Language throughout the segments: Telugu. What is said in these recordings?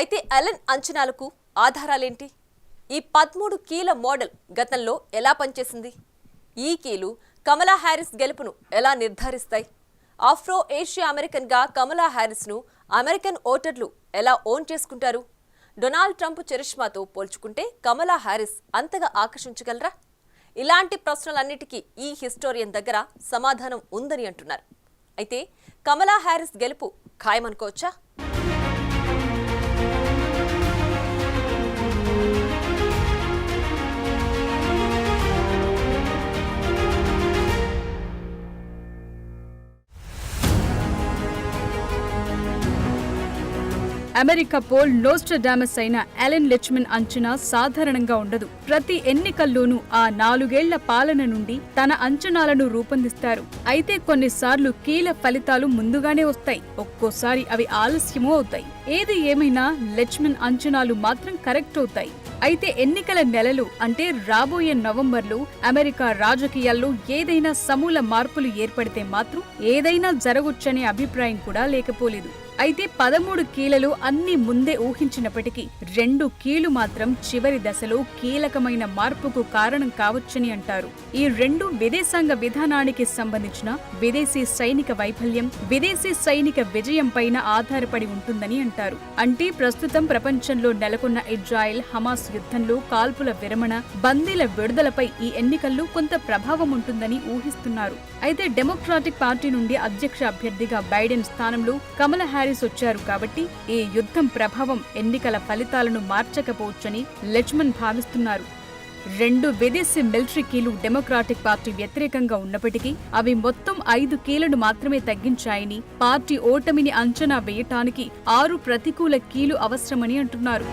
అయితే అలెన్ అంచనాలకు ఆధారాలేంటి? ఈ 13 కీల మోడల్ గతంలో ఎలా పనిచేసింది? ఈ కీలు కమలా హ్యారిస్ గెలుపును ఎలా నిర్ధారిస్తాయి? ఆఫ్రో ఏషియా అమెరికన్గా కమలా హ్యారిస్ను అమెరికన్ ఓటర్లు ఎలా ఓన్ చేసుకుంటారు? డొనాల్డ్ ట్రంప్ చరిష్మాతో పోల్చుకుంటే కమలా హ్యారిస్ అంతగా ఆకర్షించగలరా? ఇలాంటి ప్రశ్నలన్నిటికీ ఈ హిస్టోరియన్ దగ్గర సమాధానం ఉందని అంటున్నారు. అయితే కమలా హ్యారిస్ గెలుపు ఖాయమనుకోవచ్చా? అమెరికా పోల్ నోస్ట్రడామస్ అయిన అలెన్ లిచ్మన్ అంచనా సాధారణంగా ఉండదు. ప్రతి ఎన్నికల్లోనూ ఆ 4 ఏళ్ల పాలన నుండి తన అంచనాలను రూపొందిస్తారు. అయితే కొన్నిసార్లు కీల ఫలితాలు ముందుగానే వస్తాయి, ఒక్కోసారి అవి ఆలస్యమూ అవుతాయి. ఏది ఏమైనా లిచ్మన్ అంచనాలు మాత్రం కరెక్ట్ అవుతాయి. అయితే ఎన్నికల నెలలు అంటే రాబోయే నవంబర్లో అమెరికా రాజకీయాల్లో ఏదైనా సమూల మార్పులు ఏర్పడితే మాత్రం ఏదైనా జరగొచ్చనే అభిప్రాయం కూడా లేకపోలేదు. అయితే 13 కీలలు అన్ని ముందే ఊహించినప్పటికీ 2 కీలు మాత్రం చివరి దశలో కీలకమైన మార్పుకు కారణం కావచ్చని అంటారు. ఈ 2 విదేశాంగ విధానానికి సంబంధించిన విదేశీ సైనిక వైఫల్యం, విదేశీ సైనిక విజయం పైన ఆధారపడి ఉంటుందని అంటారు. అంటే ప్రస్తుతం ప్రపంచంలో నెలకొన్న ఇజ్రాయెల్ హమాస్ యుద్ధంలో కాల్పుల విరమణ, బందీల విడుదలపై ఈ ఎన్నికల్లో కొంత ప్రభావం ఉంటుందని ఊహిస్తున్నారు. అయితే డెమోక్రాటిక్ పార్టీ నుండి అధ్యక్ష అభ్యర్థిగా బైడెన్ స్థానంలో కమలా హ్యారిస్ వచ్చారు కాబట్టి ఈ యుద్ధం ప్రభావం ఎన్నికల ఫలితాలను మార్చకపోవచ్చని లిచ్మన్ భావిస్తున్నారు. 2 విదేశీ మిలిటరీ కీలు డెమోక్రాటిక్ పార్టీ వ్యతిరేకంగా ఉన్నప్పటికీ అవి మొత్తం 5 కీలను మాత్రమే తగ్గించాయని, పార్టీ ఓటమిని అంచనా వేయటానికి 6 ప్రతికూల కీలు అవసరమని అంటున్నారు.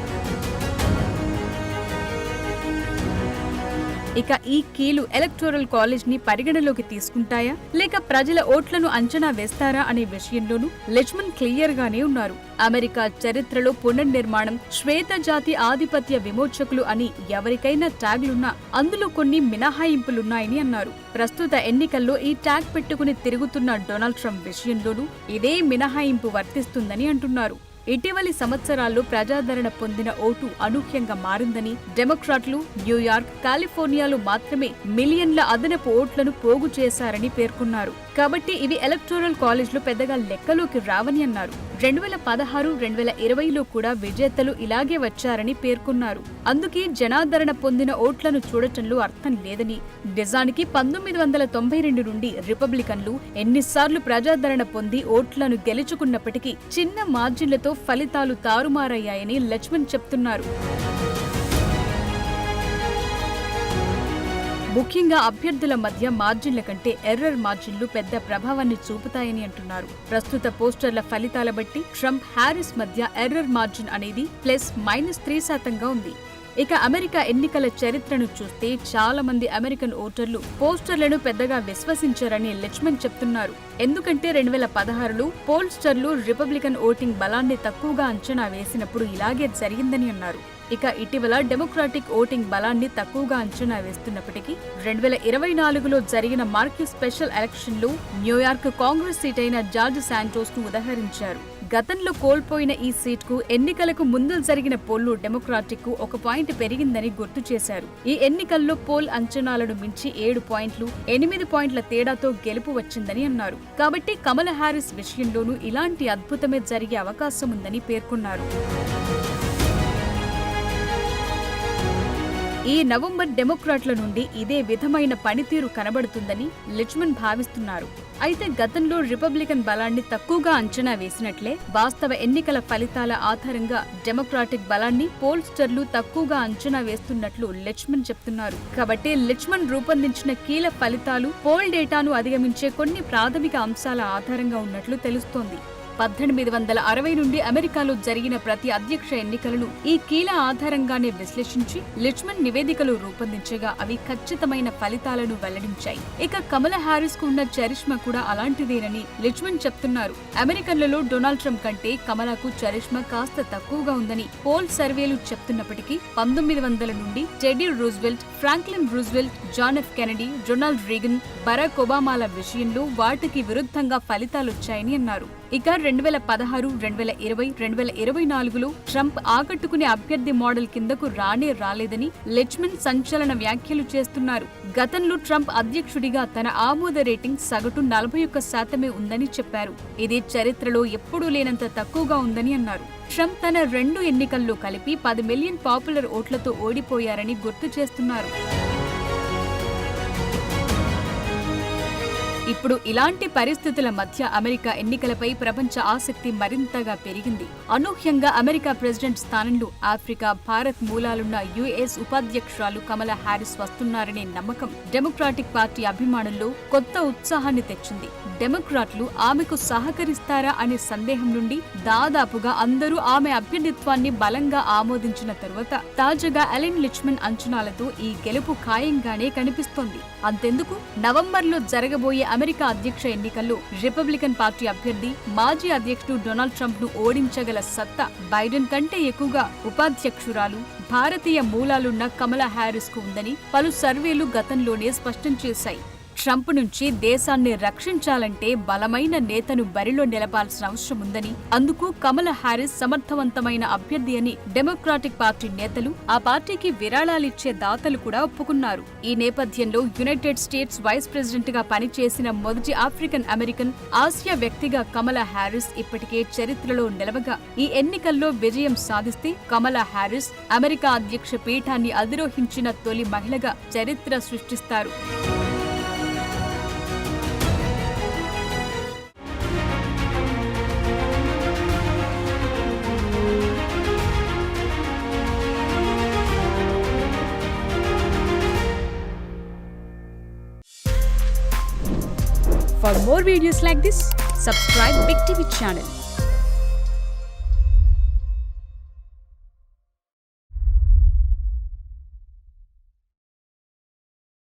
ఇక ఈ కీలు ఎలక్టోరల్ కాలేజ్ ని పరిగణలోకి తీసుకుంటాయా లేక ప్రజల ఓట్లను అంచనా వేస్తారా అనే విషయంలోనూ లిచ్మన్ క్లియర్ గానే ఉన్నారు. అమెరికా చరిత్రలో పునర్నిర్మాణం, శ్వేత జాతి ఆధిపత్య విమోచకులు అని ఎవరికైనా ట్యాగ్లున్నా అందులో కొన్ని మినహాయింపులున్నాయని అన్నారు. ప్రస్తుత ఎన్నికల్లో ఈ ట్యాగ్ పెట్టుకుని తిరుగుతున్న డొనాల్డ్ ట్రంప్ విషయంలోనూ ఇదే మినహాయింపు వర్తిస్తుందని అంటున్నారు. ఇటీవలి సంవత్సరాల్లో ప్రజాదరణ పొందిన ఓటు అనూహ్యంగా మారిందని, డెమోక్రాట్లు న్యూయార్క్, కాలిఫోర్నియాలో మాత్రమే మిలియన్ల అదనపు ఓట్లను పోగు చేశారని పేర్కొన్నారు. కాబట్టి ఇవి ఎలక్టోరల్ కాలేజ్లో పెద్దగా లెక్కలోకి రావని అన్నారు. 2016, 2020లో కూడా విజేతలు ఇలాగే వచ్చారని పేర్కొన్నారు. అందుకే జనాదరణ పొందిన ఓట్లను చూడటంలో అర్థం లేదని, నిజానికి 1992 నుండి రిపబ్లికన్లు ఎన్నిసార్లు ప్రజాదరణ పొంది ఓట్లను గెలుచుకున్నప్పటికీ చిన్న మార్జిన్లతో ఫలితాలు తారుమారయ్యాయని లిచ్మన్ చెప్తున్నారు. ముఖ్యంగా అభ్యర్థుల మధ్య మార్జిన్ల కంటే ఎర్రర్ మార్జిన్లు పెద్ద ప్రభావాన్ని చూపుతాయని అంటున్నారు. ప్రస్తుత పోస్టర్ల ఫలితాల బట్టి ట్రంప్ హ్యారిస్ మధ్య ఎర్రర్ మార్జిన్ అనేది +-3% ఉంది. ఇక అమెరికా ఎన్నికల చరిత్రను చూస్తే చాలా మంది అమెరికన్ ఓటర్లు పోస్టర్లను పెద్దగా విశ్వసించారని లిచ్మన్ చెప్తున్నారు. ఎందుకంటే 2016లో పోల్స్టర్లు రిపబ్లికన్ ఓటింగ్ బలాన్ని తక్కువగా అంచనా వేసినప్పుడు ఇలాగే జరిగిందని అన్నారు. ఇక ఇటీవల డెమోక్రాటిక్ ఓటింగ్ బలాన్ని తక్కువగా అంచనా వేస్తున్నప్పటికీ 2024లో జరిగిన మార్క్యూ స్పెషల్ ఎలక్షన్లో న్యూయార్క్ కాంగ్రెస్ సీట్ అయిన జార్జ్ శాంటోస్ ను ఉదహరించారు. గతంలో కోల్పోయిన ఈ సీట్కు ఎన్నికలకు ముందు జరిగిన పోల్లో డెమోక్రాటిక్ కు 1 పాయింట్ పెరిగిందని గుర్తు చేశారు. ఈ ఎన్నికల్లో పోల్ అంచనాలను మించి 7 పాయింట్లు, 8 పాయింట్ల తేడాతో గెలుపు వచ్చిందని అన్నారు. కాబట్టి కమలా హ్యారిస్ విషయంలోనూ ఇలాంటి అద్భుతమే జరిగే అవకాశం ఉందని పేర్కొన్నారు. ఈ నవంబర్ డెమోక్రాట్ల నుండి ఇదే విధమైన పనితీరు కనబడుతుందని లిచ్మన్ భావిస్తున్నారు. అయితే గతంలో రిపబ్లికన్ బలాన్ని తక్కువగా అంచనా వేసినట్లే వాస్తవ ఎన్నికల ఫలితాల ఆధారంగా డెమోక్రాటిక్ బలాన్ని పోల్స్టర్లు తక్కువగా అంచనా వేస్తున్నట్లు లిచ్మన్ చెప్తున్నారు. కాబట్టి లిచ్మన్ రూపొందించిన కీల ఫలితాలు పోల్ డేటాను అధిగమించే కొన్ని ప్రాథమిక అంశాల ఆధారంగా ఉన్నట్లు తెలుస్తోంది. 1860 నుండి అమెరికాలో జరిగిన ప్రతి అధ్యక్ష ఎన్నికలను ఈ కీల ఆధారంగానే విశ్లేషించి లిచ్మన్ నివేదికలు రూపొందించగా అవి ఖచ్చితమైన ఫలితాలను వెల్లడించాయి. ఇక కమలా హ్యారిస్ కు ఉన్న చరిష్మా కూడా అలాంటిదేనని లిచ్మన్ చెప్తున్నారు. అమెరికన్లలో డొనాల్డ్ ట్రంప్ కంటే కమలాకు చరిష్మా కాస్త తక్కువగా ఉందని పోల్ సర్వేలు చెప్తున్నప్పటికీ 1900 నుండి Teddy Roosevelt, Franklin Roosevelt, John F Kennedy, Ronald Reagan, Barack ఒబామాల విషయంలో వాటికి విరుద్ధంగా ఫలితాలొచ్చాయని అన్నారు. ఇక 2016, 2020, 2024లో ట్రంప్ ఆకట్టుకునే అభ్యర్థి మోడల్ కిందకు రాలేదని లిచ్మన్ సంచలన వ్యాఖ్యలు చేస్తున్నారు. గతంలో ట్రంప్ అధ్యక్షుడిగా తన ఆమోద రేటింగ్ సగటు 41% ఉందని చెప్పారు. ఇది చరిత్రలో ఎప్పుడూ లేనంత తక్కువగా ఉందని అన్నారు. ట్రంప్ తన 2 ఎన్నికల్లో కలిపి 10 మిలియన్ పాపులర్ ఓట్లతో ఓడిపోయారని గుర్తు చేస్తున్నారు. ఇప్పుడు ఇలాంటి పరిస్థితుల మధ్య అమెరికా ఎన్నికలపై ప్రపంచ ఆసక్తి మరింతగా పెరిగింది. అనూహ్యంగా అమెరికా ప్రెసిడెంట్ స్థానంలో ఆఫ్రికా, భారత్ మూలాలున్న యుఎస్ ఉపాధ్యక్షురాలు కమలా హ్యారిస్ వస్తున్నారనే నమ్మకం డెమోక్రాటిక్ పార్టీ అభిమానుల్లో కొత్త ఉత్సాహాన్ని తెచ్చింది. డెమోక్రాట్లు ఆమెకు సహకరిస్తారా అనే సందేహం నుండి దాదాపుగా అందరూ ఆమె అభ్యర్థిత్వాన్ని బలంగా ఆమోదించిన తరువాత తాజాగా అలెన్ లిచ్మన్ అంచనాలతో ఈ గెలుపు ఖాయంగానే కనిపిస్తోంది. అంతెందుకు, నవంబర్లో జరగబోయే అమెరికా అధ్యక్ష ఎన్నికల్లో రిపబ్లికన్ పార్టీ అభ్యర్థి మాజీ అధ్యక్షుడు డొనాల్డ్ ట్రంప్ ను ఓడించగల సత్తా బైడెన్ కంటే ఎక్కువగా ఉపాధ్యక్షురాలు, భారతీయ మూలాలున్న కమలా హ్యారిస్ కు ఉందని పలు సర్వేలు గతంలోనే స్పష్టం చేశాయి. ట్రంప్ నుంచి దేశాన్ని రక్షించాలంటే బలమైన నేతను బరిలో నిలపాల్సిన అవసరం ఉందని, అందుకు కమలా హ్యారిస్ సమర్థవంతమైన అభ్యర్థి అని డెమోక్రాటిక్ పార్టీ నేతలు, ఆ పార్టీకి విరాళాలిచ్చే దాతలు కూడా ఒప్పుకున్నారు. ఈ నేపథ్యంలో యునైటెడ్ స్టేట్స్ వైస్ ప్రెసిడెంట్ గా పనిచేసిన మొదటి ఆఫ్రికన్ అమెరికన్, ఆసియా వ్యక్తిగా కమలా హ్యారిస్ ఇప్పటికే చరిత్రలో నిలవగా, ఈ ఎన్నికల్లో విజయం సాధిస్తే కమలా హ్యారిస్ అమెరికా అధ్యక్ష పీఠాన్ని అధిరోహించిన తొలి మహిళగా చరిత్ర సృష్టిస్తారు. For more videos like this, subscribe Big TV channel.